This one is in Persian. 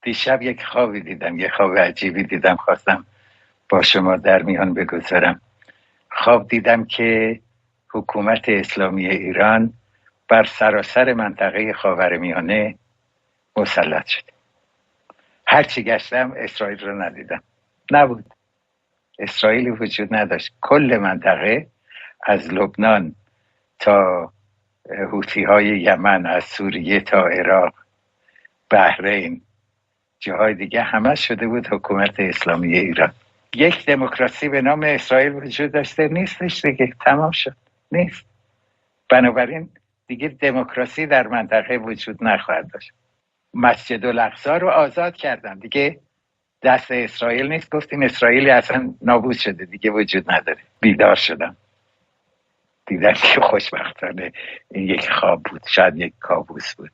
دیشب یک خوابی دیدم، یک خواب عجیبی دیدم، خواستم با شما در میان بگذارم. خواب دیدم که حکومت اسلامی ایران بر سراسر منطقه خاورمیانه مسلط شد. هرچی گشتم اسرائیل رو ندیدم، نبود، اسرائیلی وجود نداشت. کل منطقه از لبنان تا حوثی های یمن، از سوریه تا عراق، بحرین، جاهای دیگه همه شده بود حکومت اسلامی ایران. یک دموکراسی به نام اسرائیل وجود داشته؟ نیستش دیگه، تمام شد، نیست. بنابراین دیگه دموکراسی در منطقه وجود نخواهد داشت. مسجد الاقصی رو آزاد کردن، دیگه دست اسرائیل نیست. گفتیم اسرائیلی اصلا نابود شده، دیگه وجود نداره. بیدار شدم، دیدم که خوشبختانه این یک خواب بود، شاید یک کابوس بود.